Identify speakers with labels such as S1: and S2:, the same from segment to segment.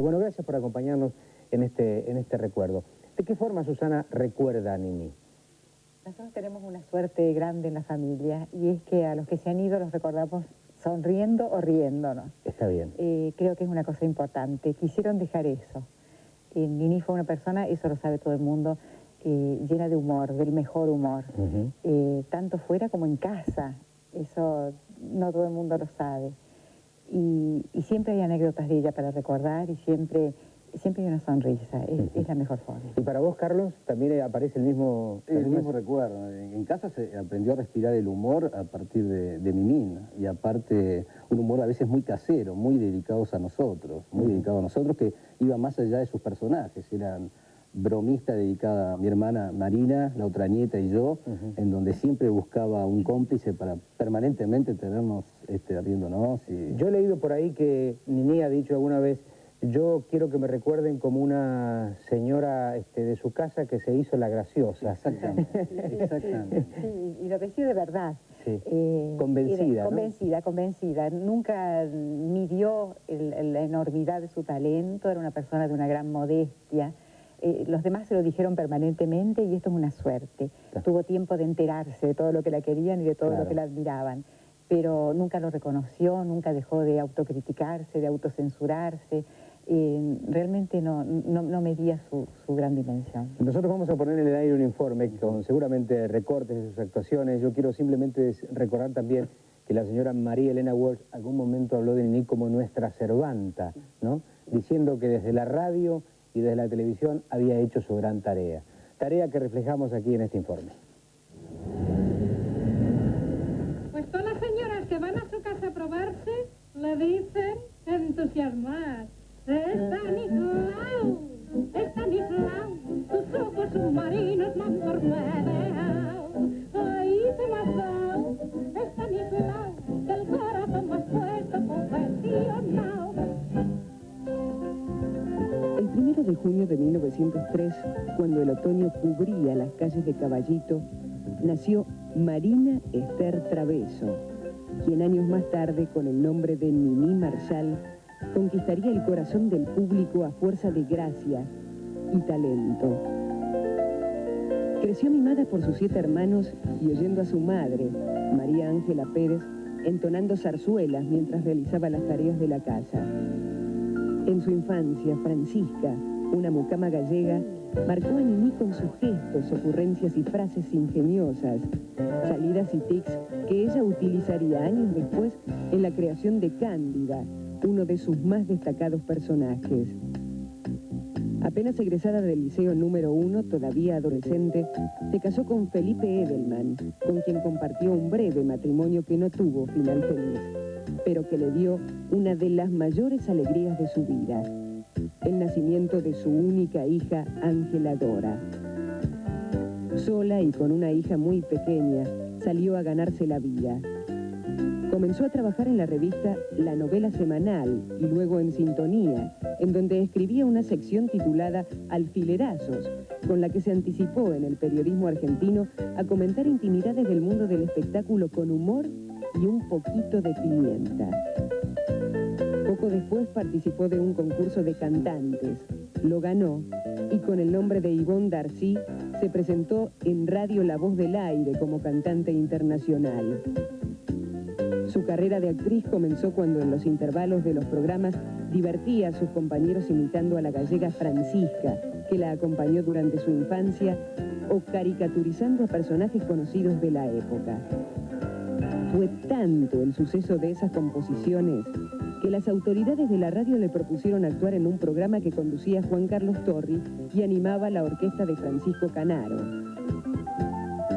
S1: Bueno, gracias por acompañarnos en este recuerdo. ¿De qué forma Susana recuerda a Nini?
S2: Nosotros tenemos una suerte grande en la familia y es que a los que se han ido los recordamos sonriendo o riéndonos.
S1: Está bien.
S2: Creo que es una cosa importante. Quisieron dejar eso. Nini fue una persona, eso lo sabe todo el mundo, llena de humor, del mejor humor. Tanto fuera como en casa. Eso no todo el mundo lo sabe. Y siempre hay anécdotas de ella para recordar y siempre hay una sonrisa, es la mejor forma.
S1: ¿Y para vos, Carlos, también aparece el mismo
S3: recuerdo? En casa se aprendió a respirar el humor a partir de Mimín, y aparte un humor a veces muy casero, muy dedicados a nosotros, que iba más allá de sus personajes, eran bromista dedicada a mi hermana Marina, la otra nieta y yo, en donde siempre buscaba un cómplice para permanentemente tenernos riéndonos.
S1: Yo he leído por ahí que Nini ha dicho alguna vez: yo quiero que me recuerden como una señora de su casa que se hizo la graciosa.
S3: Exactamente, exactamente.
S2: Sí, y lo decía de verdad.
S1: Sí. Convencida,
S2: ¿no? Convencida. Nunca midió la enormidad de su talento, era una persona de una gran modestia. Los demás se lo dijeron permanentemente y esto es una suerte.
S1: Claro.
S2: Tuvo tiempo de enterarse de todo lo que la querían y de todo
S1: Claro.
S2: lo que la admiraban, pero nunca lo reconoció, nunca dejó de autocriticarse, de autocensurarse. Realmente no medía su gran dimensión.
S1: Nosotros vamos a poner en el aire un informe con seguramente recortes de sus actuaciones. Yo quiero simplemente recordar también que la señora María Elena Walsh algún momento habló de Nini como nuestra servanta, ¿no? Diciendo que desde la radio y desde la televisión había hecho su gran tarea. Tarea que reflejamos aquí en este informe.
S4: Pues todas las señoras que van a su casa a probarse le dicen entusiasmadas: Estanislau, Estanislau, tus ojos submarinos me han torpedeado. Ahí te me has dado, Estanislau, que el corazón me has puesto confesionado.
S5: El 1 de junio de 1903, cuando el otoño cubría las calles de Caballito, nació Marina Esther Traveso, quien años más tarde, con el nombre de Nini Marshall, conquistaría el corazón del público a fuerza de gracia y talento. Creció mimada por sus 7 hermanos y oyendo a su madre, María Ángela Pérez, entonando zarzuelas mientras realizaba las tareas de la casa. En su infancia, Francisca, una mucama gallega, marcó a Nini con sus gestos, ocurrencias y frases ingeniosas, salidas y tics que ella utilizaría años después en la creación de Cándida, uno de sus más destacados personajes. Apenas egresada del Liceo número 1, todavía adolescente, se casó con Felipe Edelman, con quien compartió un breve matrimonio que no tuvo final feliz, pero que le dio una de las mayores alegrías de su vida: el nacimiento de su única hija, Ángela Dora. Sola y con una hija muy pequeña, salió a ganarse la vida. Comenzó a trabajar en la revista La Novela Semanal y luego en Sintonía, en donde escribía una sección titulada Alfilerazos, con la que se anticipó en el periodismo argentino a comentar intimidades del mundo del espectáculo con humor y un poquito de pimienta. Poco después participó de un concurso de cantantes, lo ganó y con el nombre de Ivonne Darcy se presentó en Radio La Voz del Aire como cantante internacional. Su carrera de actriz comenzó cuando en los intervalos de los programas divertía a sus compañeros imitando a la gallega Francisca, que la acompañó durante su infancia, o caricaturizando a personajes conocidos de la época. Fue tanto el suceso de esas composiciones que las autoridades de la radio le propusieron actuar en un programa que conducía Juan Carlos Torri y animaba la orquesta de Francisco Canaro.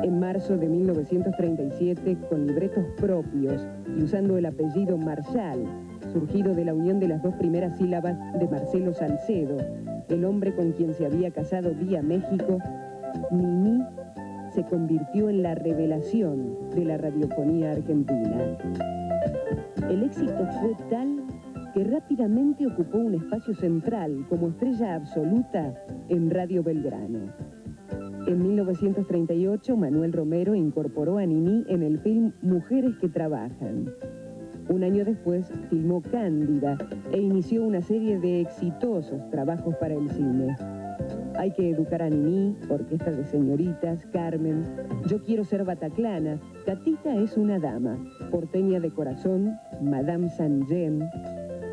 S5: En marzo de 1937, con libretos propios y usando el apellido Marshall, surgido de la unión de las 2 primeras sílabas de Marcelo Salcedo, el hombre con quien se había casado vía México, Nini se convirtió en la revelación de la radiofonía argentina. El éxito fue tal que rápidamente ocupó un espacio central como estrella absoluta en Radio Belgrano. En 1938, Manuel Romero incorporó a Nini en el film Mujeres que Trabajan. Un año después filmó Cándida e inició una serie de exitosos trabajos para el cine. Hay que educar a Niní, Orquesta de Señoritas, Carmen, Yo quiero ser Bataclana, Catita es una dama, Porteña de corazón, Madame Saint-Jean.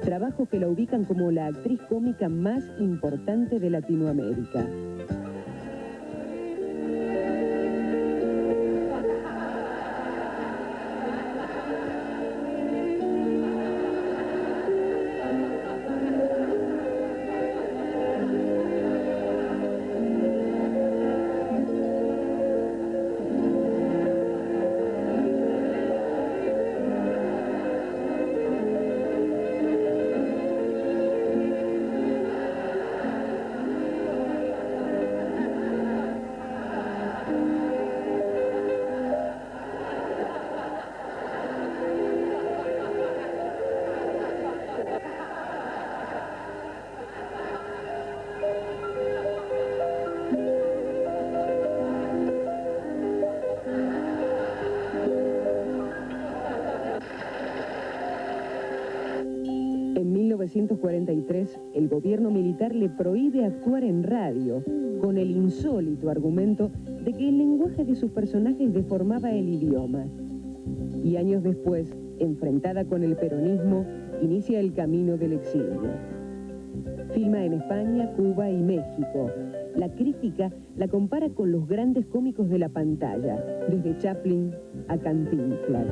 S5: Trabajos que la ubican como la actriz cómica más importante de Latinoamérica. En 1943, el gobierno militar le prohíbe actuar en radio, con el insólito argumento de que el lenguaje de sus personajes deformaba el idioma. Y años después, enfrentada con el peronismo, inicia el camino del exilio. Filma en España, Cuba y México. La crítica la compara con los grandes cómicos de la pantalla, desde Chaplin a Cantinflas.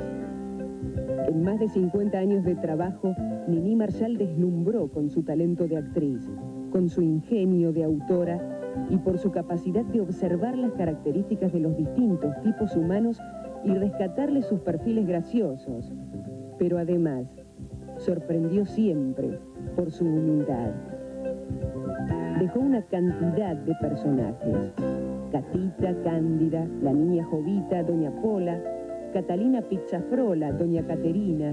S5: En más de 50 años de trabajo, Niní Marshall deslumbró con su talento de actriz, con su ingenio de autora y por su capacidad de observar las características de los distintos tipos humanos y rescatarles sus perfiles graciosos. Pero además, sorprendió siempre por su humildad. Dejó una cantidad de personajes: Catita, Cándida, la niña Jovita, Doña Pola, Catalina Pizzafrola, Doña Caterina,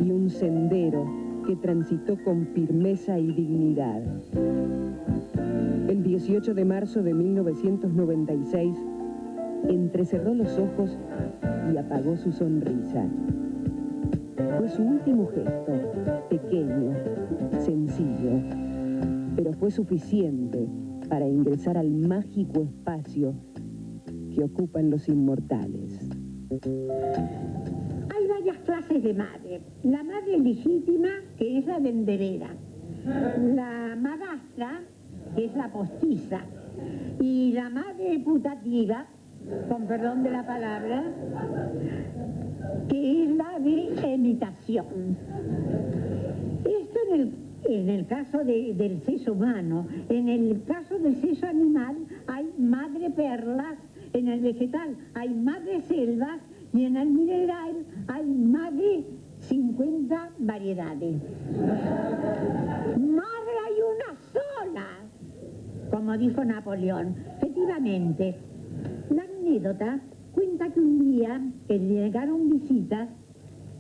S5: y un sendero que transitó con firmeza y dignidad. El 18 de marzo de 1996, entrecerró los ojos y apagó su sonrisa. Fue su último gesto, pequeño, sencillo, pero fue suficiente para ingresar al mágico espacio que ocupan los inmortales.
S6: Hay varias clases de madre. La madre legítima, que es la venderera. La madrastra, que es la postiza. Y la madre putativa, con perdón de la palabra, que es la de imitación. Esto en el caso del sexo humano. En el caso del sexo animal hay madre perlas. En el vegetal hay madre selvas y en el mineral hay más de 50 variedades. Madre hay una sola, como dijo Napoleón. Efectivamente, la anécdota cuenta que un día que llegaron visitas,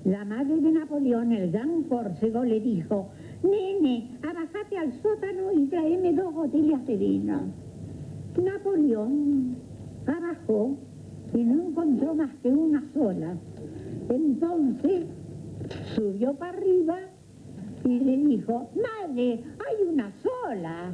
S6: la madre de Napoleón, el gran Córcego, le dijo: nene, abajate al sótano y tráeme 2 botellas de vino. Napoleón abajó y no encontró más que una sola. Entonces subió para arriba y le dijo: madre, hay una sola.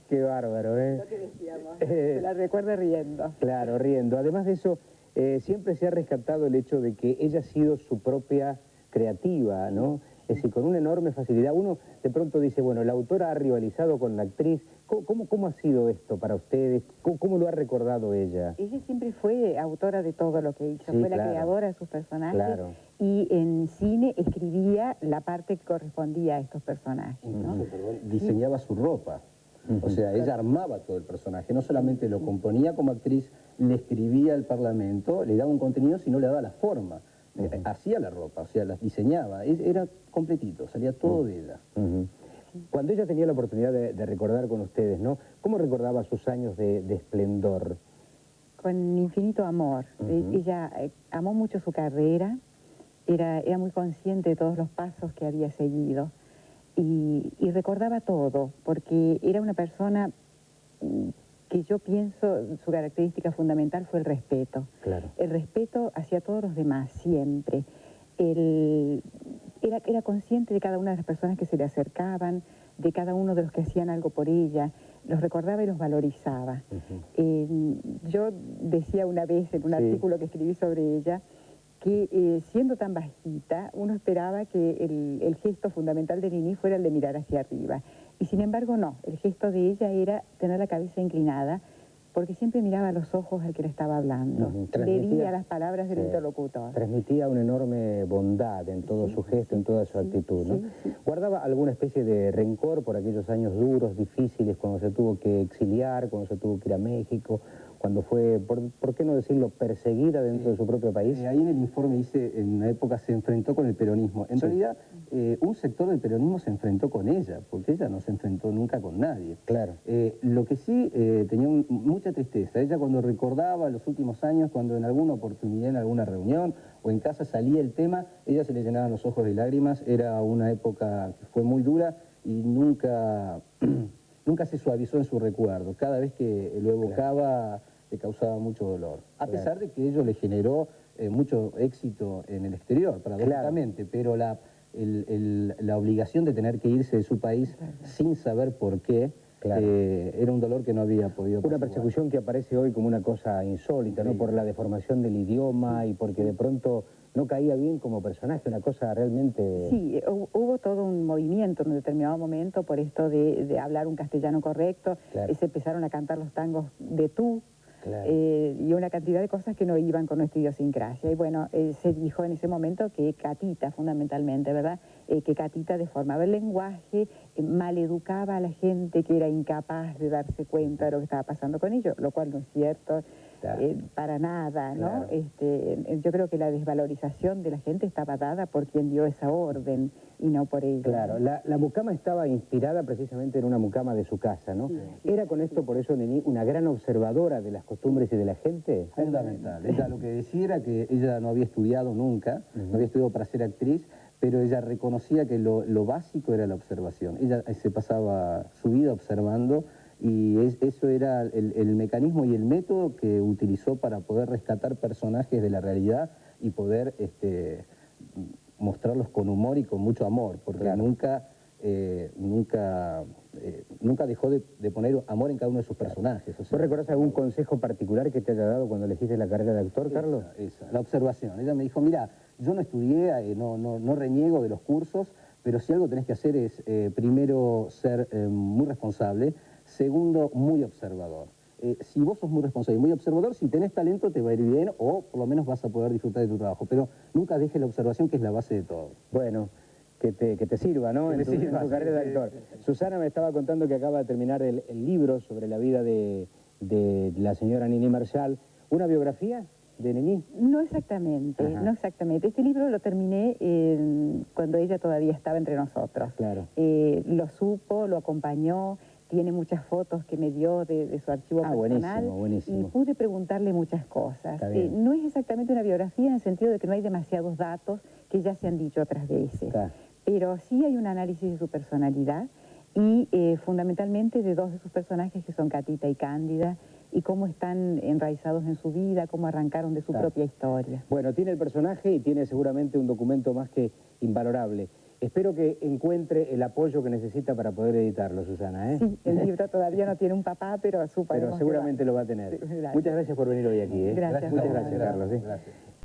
S1: Qué bárbaro, ¿eh?
S2: Lo que decíamos, se la recuerda riendo.
S1: Claro, riendo. Además de eso, siempre se ha rescatado el hecho de que ella ha sido su propia creativa, ¿no? Es decir, con una enorme facilidad. Uno de pronto dice, bueno, la autora ha rivalizado con la actriz. ¿Cómo ha sido esto para ustedes? ¿Cómo lo ha recordado ella?
S2: Ella siempre fue autora de todo lo que hizo,
S1: Sí,
S2: fue la
S1: claro.
S2: creadora de sus personajes,
S1: Claro.
S2: y en cine escribía la parte que correspondía a estos personajes, ¿no?
S3: Incluso, perdón, diseñaba su ropa. O sea, ella armaba todo el personaje, no solamente lo componía como actriz, le escribía al Parlamento, le daba un contenido, sino le daba la forma. Hacía la ropa, o sea, las diseñaba, era completito, salía todo de ella.
S1: Cuando ella tenía la oportunidad de recordar con ustedes, ¿no? ¿Cómo recordaba sus años de esplendor?
S2: Con infinito amor. Ella amó mucho su carrera, era muy consciente de todos los pasos que había seguido y recordaba todo, porque era una persona que yo pienso su característica fundamental fue el respeto.
S1: Claro.
S2: El respeto hacia todos los demás, siempre. Era consciente de cada una de las personas que se le acercaban, de cada uno de los que hacían algo por ella, los recordaba y los valorizaba. Yo decía una vez en un artículo que escribí sobre ella, que siendo tan bajita, uno esperaba que el gesto fundamental de Nini fuera el de mirar hacia arriba. Y sin embargo no, el gesto de ella era tener la cabeza inclinada, porque siempre miraba a los ojos al que le estaba hablando, leía las palabras del interlocutor.
S1: Transmitía una enorme bondad en todo su gesto, en toda su actitud, ¿no? ¿Guardaba alguna especie de rencor por aquellos años duros, difíciles, cuando se tuvo que exiliar, cuando se tuvo que ir a México, cuando fue, por qué no decirlo, perseguida dentro de su propio país?
S3: Ahí en el informe dice, en una época se enfrentó con el peronismo. En realidad, un sector del peronismo se enfrentó con ella, porque ella no se enfrentó nunca con nadie.
S1: Claro.
S3: Lo que sí tenía mucha tristeza. Ella cuando recordaba los últimos años, cuando en alguna oportunidad, en alguna reunión o en casa salía el tema, ella se le llenaban los ojos de lágrimas. Era una época que fue muy dura y nunca, nunca se suavizó en su recuerdo. Cada vez que lo evocaba, le causaba mucho dolor. A pesar de que ello le generó mucho éxito en el exterior, paradójicamente, pero la obligación de tener que irse de su país sin saber por qué, era un dolor que no había podido pasar.
S1: Una persecución que aparece hoy como una cosa insólita, ¿no? Por la deformación del idioma y porque de pronto no caía bien como personaje, una cosa realmente...
S2: Sí, hubo todo un movimiento en un determinado momento por esto de hablar un castellano correcto, se empezaron a cantar los tangos de tú, y una cantidad de cosas que no iban con nuestra idiosincrasia. Y bueno, se dijo en ese momento que Catita, fundamentalmente, ¿verdad? Que Catita deformaba el lenguaje, maleducaba a la gente que era incapaz de darse cuenta de lo que estaba pasando con ellos, lo cual no es cierto. Para nada, ¿no? Yo creo que la desvalorización de la gente estaba dada por quien dio esa orden y no por ella.
S1: Claro, la mucama estaba inspirada precisamente en una mucama de su casa, ¿no? ¿Era con esto, por eso, Nini, una gran observadora de las costumbres y de la gente?
S3: Fundamental. Ella lo que decía era que ella no había estudiado nunca, no había estudiado para ser actriz, pero ella reconocía que lo básico era la observación. Ella se pasaba su vida observando y eso era el mecanismo y el método que utilizó para poder rescatar personajes de la realidad y poder mostrarlos con humor y con mucho amor, porque nunca dejó de poner amor en cada uno de sus personajes. O sea,
S1: ¿Vos recordás algún consejo particular que te haya dado cuando elegiste la carrera de actor, Carlos?
S3: La observación. Ella me dijo, mira, yo no estudié, no reniego de los cursos, pero si algo tenés que hacer es, primero, ser muy responsable, segundo, muy observador. Si vos sos muy responsable y muy observador, si tenés talento te va a ir bien o por lo menos vas a poder disfrutar de tu trabajo, pero nunca dejes la observación, que es la base de todo.
S1: Bueno, que te sirva, ¿no? En tu carrera de actor. Susana me estaba contando que acaba de terminar el libro sobre la vida de la señora Nini Marshall. ¿Una biografía de Nini?
S2: No exactamente, no exactamente. Este libro lo terminé cuando ella todavía estaba entre nosotros.
S1: Claro.
S2: Lo supo, lo acompañó, tiene muchas fotos que me dio de su archivo personal.
S1: Buenísimo.
S2: Y pude preguntarle muchas cosas. No es exactamente una biografía en el sentido de que no hay demasiados datos que ya se han dicho otras veces. Pero sí hay un análisis de su personalidad y fundamentalmente de dos de sus personajes que son Catita y Cándida, y cómo están enraizados en su vida, cómo arrancaron de su propia historia.
S1: Bueno, tiene el personaje y tiene seguramente un documento más que invalorable. Espero que encuentre el apoyo que necesita para poder editarlo, Susana, ¿eh?
S2: Sí, el libro todavía no tiene un papá, pero
S1: seguramente lo va a tener. Muchas gracias por venir hoy aquí, ¿eh?
S2: Gracias.
S1: Muchas gracias, Carlos.
S3: Gracias.